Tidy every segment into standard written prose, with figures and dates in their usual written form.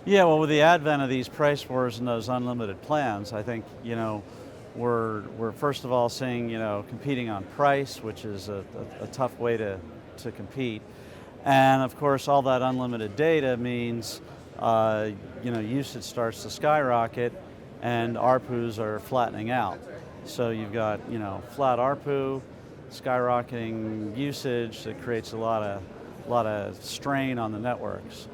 Yeah, well, with the advent of these price wars and those unlimited plans, I think, we're first of all seeing, competing on price, which is a tough way to compete. And of course, all that unlimited data means, usage starts to skyrocket and ARPUs are flattening out. So you've got, flat ARPU, skyrocketing usage that creates a lot of strain on the networks.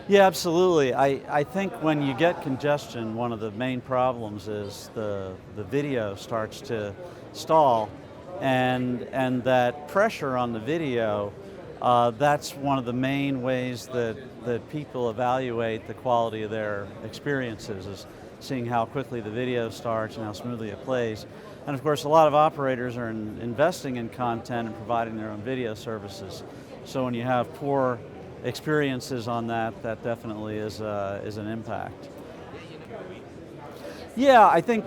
Yeah, absolutely. I think when you get congestion, one of the main problems is the video starts to stall, and that pressure on the video, that's one of the main ways that people evaluate the quality of their experiences, is seeing how quickly the video starts and how smoothly it plays. And of course, a lot of operators are investing in content and providing their own video services. So when you have poor experiences on that definitely is an impact. Yeah, I think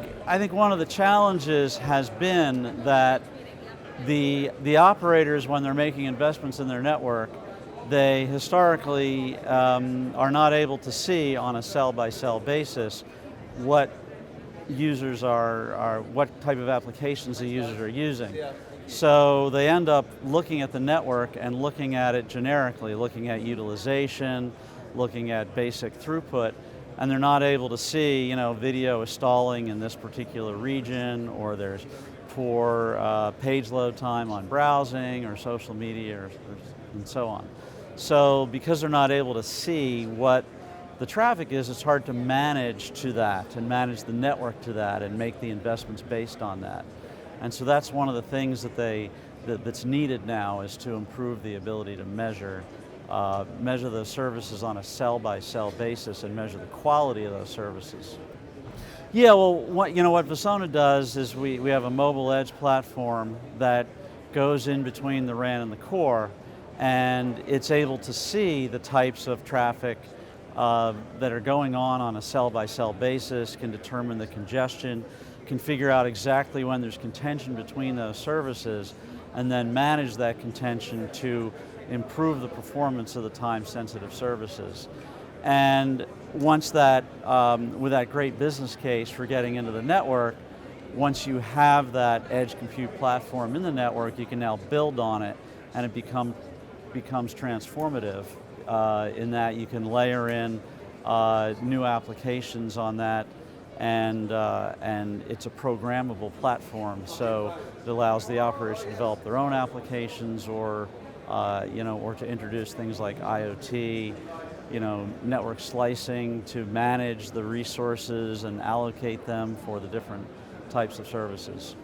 one of the challenges has been that the operators, when they're making investments in their network, they historically are not able to see on a cell-by-cell basis what users what type of applications the users are using. So they end up looking at the network and looking at it generically, looking at utilization, looking at basic throughput, and they're not able to see, video is stalling in this particular region, or there's poor page load time on browsing or social media and so on. So because they're not able to see what the traffic is, it's hard to manage to that and manage the network to that and make the investments based on that. And so that's one of the things that's needed now, is to improve the ability to measure those services on a cell-by-cell basis and measure the quality of those services. Yeah, well, what Vasona does is we have a mobile edge platform that goes in between the RAN and the core, and it's able to see the types of traffic that are going on a cell-by-cell basis, can determine the congestion, can figure out exactly when there's contention between those services, and then manage that contention to improve the performance of the time-sensitive services. And once that, with that great business case for getting into the network, once you have that edge compute platform in the network, you can now build on it, and it becomes transformative in that you can layer in new applications on that, and it's a programmable platform, so it allows the operators to develop their own applications, or to introduce things like IoT, network slicing to manage the resources and allocate them for the different types of services.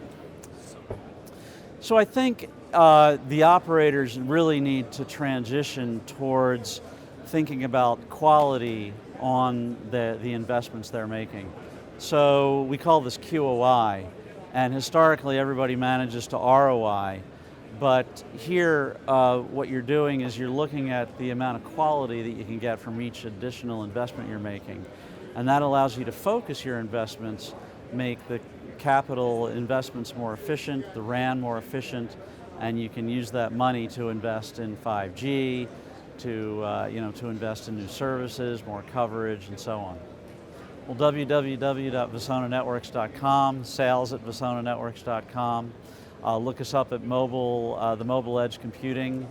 So I think the operators really need to transition towards thinking about quality on the investments they're making. So we call this QOI, and historically everybody manages to ROI, but here what you're doing is you're looking at the amount of quality that you can get from each additional investment you're making, and that allows you to focus your investments, make the capital investments more efficient, the RAN more efficient, and you can use that money to invest in 5G, to invest in new services, more coverage, and so on. Well, www.vasonanetworks.com, sales@vasonanetworks.com. Look us up at the Mobile Edge Computing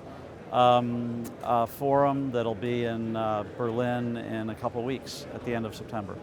forum that'll be in Berlin in a couple weeks at the end of September.